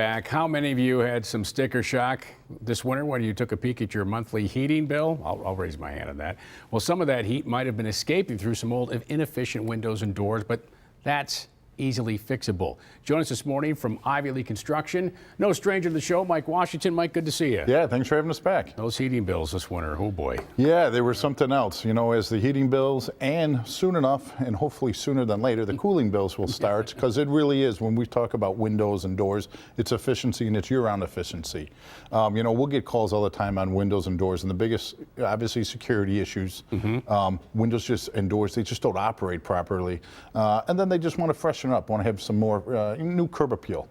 Back. How many of you had some sticker shock this winter when you took a peek at your monthly heating bill? I'll raise my hand on that. Well, some of that heat might have been escaping through some old inefficient windows and doors, but that's easily fixable. Join us this morning from Ivy League Construction. No stranger to the show, Mike Washington. Mike, good to see you. Yeah, thanks for having us back. Those heating bills this winter, oh boy. Yeah, they were something else. You know, as the heating bills and soon enough, and hopefully sooner than later, the cooling bills will start, because it really is, when we talk about windows and doors, it's efficiency and it's year-round efficiency. You know, we'll get calls all the time on windows and doors, and the biggest, obviously, security issues. Windows and doors, they just don't operate properly. And then they just want to freshen up, want to have some more new curb appeal.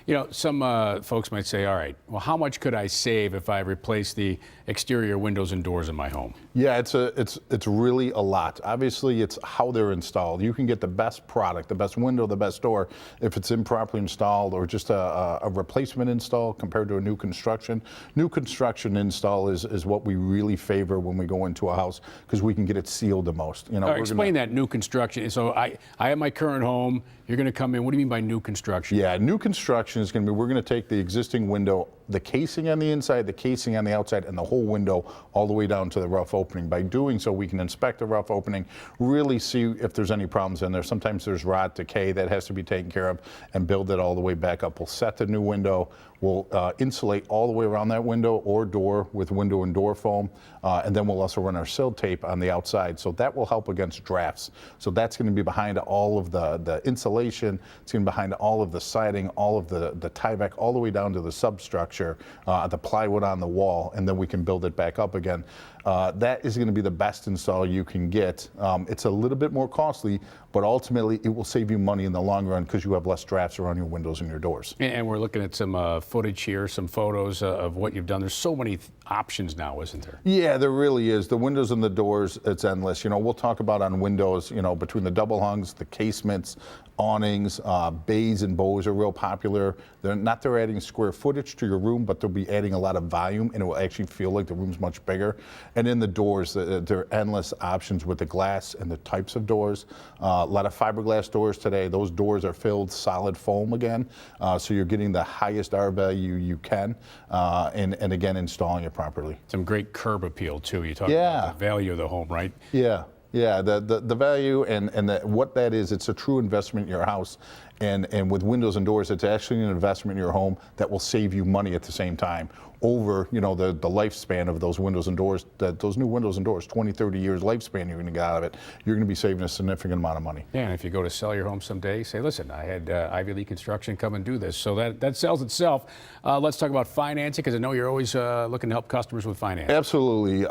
You know, some folks might say, all right, well, how much could I save if I replace the exterior windows and doors in my home? Yeah, it's really a lot. Obviously, it's how they're installed. You can get the best product, the best window, the best door if it's improperly installed or just a replacement install compared to a new construction. New construction install is what we really favor when we go into a house, because we can get it sealed the most. You know, explain that new construction. So I have my current home. You're going to come in. What do you mean by new construction? Yeah, new construction is going to be, we're going to take the existing window, the casing on the inside, the casing on the outside, and the whole window all the way down to the rough opening. By doing so, we can inspect the rough opening, really see if there's any problems in there. Sometimes there's rot, decay that has to be taken care of, and build it all the way back up. We'll set the new window. We'll insulate all the way around that window or door with window and door foam, and then we'll also run our sill tape on the outside. So that will help against drafts. So that's going to be behind all of the insulation. It's going to be behind all of the siding, all of the tieback, all the way down to the substructure, the plywood on the wall, and then we can build it back up again. That is going to be the best install you can get. It's a little bit more costly, but ultimately it will save you money in the long run, because you have less drafts around your windows and your doors. And we're looking at some footage here, some photos of what you've done. There's so many options now, isn't there? Yeah, there really is. The windows and the doors, it's endless. You know, we'll talk about on windows, you know, between the double hungs, the casements, awnings, bays and bows are real popular. They're adding square footage to your room, but they'll be adding a lot of volume, and it will actually feel like the room's much bigger. And in the doors, there are endless options with the glass and the types of doors. A lot of fiberglass doors today. Those doors are filled solid foam again, so you're getting the highest R value you can, and again, installing it properly. Some great curb appeal too. You talk about the value of the home, right? Yeah. Yeah, the value and what that is, it's a true investment in your house. And with windows and doors, it's actually an investment in your home that will save you money at the same time over, you know, the lifespan of those windows and doors, those new windows and doors, 20, 30 years lifespan you're going to get out of it. You're going to be saving a significant amount of money. Yeah, and if you go to sell your home someday, say, listen, I had Ivy League Construction come and do this. So that sells itself. Let's talk about financing, because I know you're always looking to help customers with financing. Absolutely.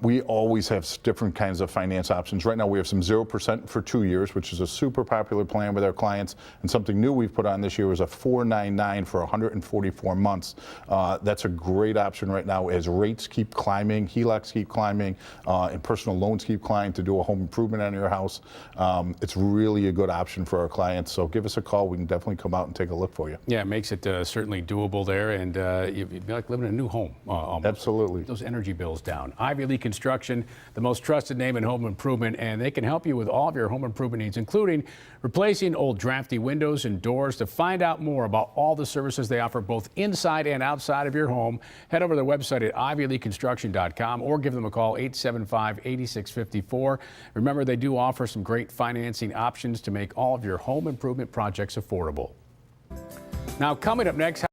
We always have different kinds of finance options. Right now we have some 0% for 2 years, which is a super popular plan with our clients. And something new we've put on this year is a 4.99 for 144 months. That's a great option right now as rates keep climbing, HELOCs keep climbing, and personal loans keep climbing to do a home improvement on your house. It's really a good option for our clients. So give us a call. We can definitely come out and take a look for you. Yeah, it makes it certainly doable there, and you'd be like living in a new home almost. Absolutely. Those energy bills down. Ivy League Construction, the most trusted name in home improvement, and they can help you with all of your home improvement needs, including replacing old drafty windows and doors. To find out more about all the services they offer both inside and outside of your home, head over to their website at ivyleagueconstruction.com or give them a call, 875-8654. Remember, they do offer some great financing options to make all of your home improvement projects affordable. Now, coming up next,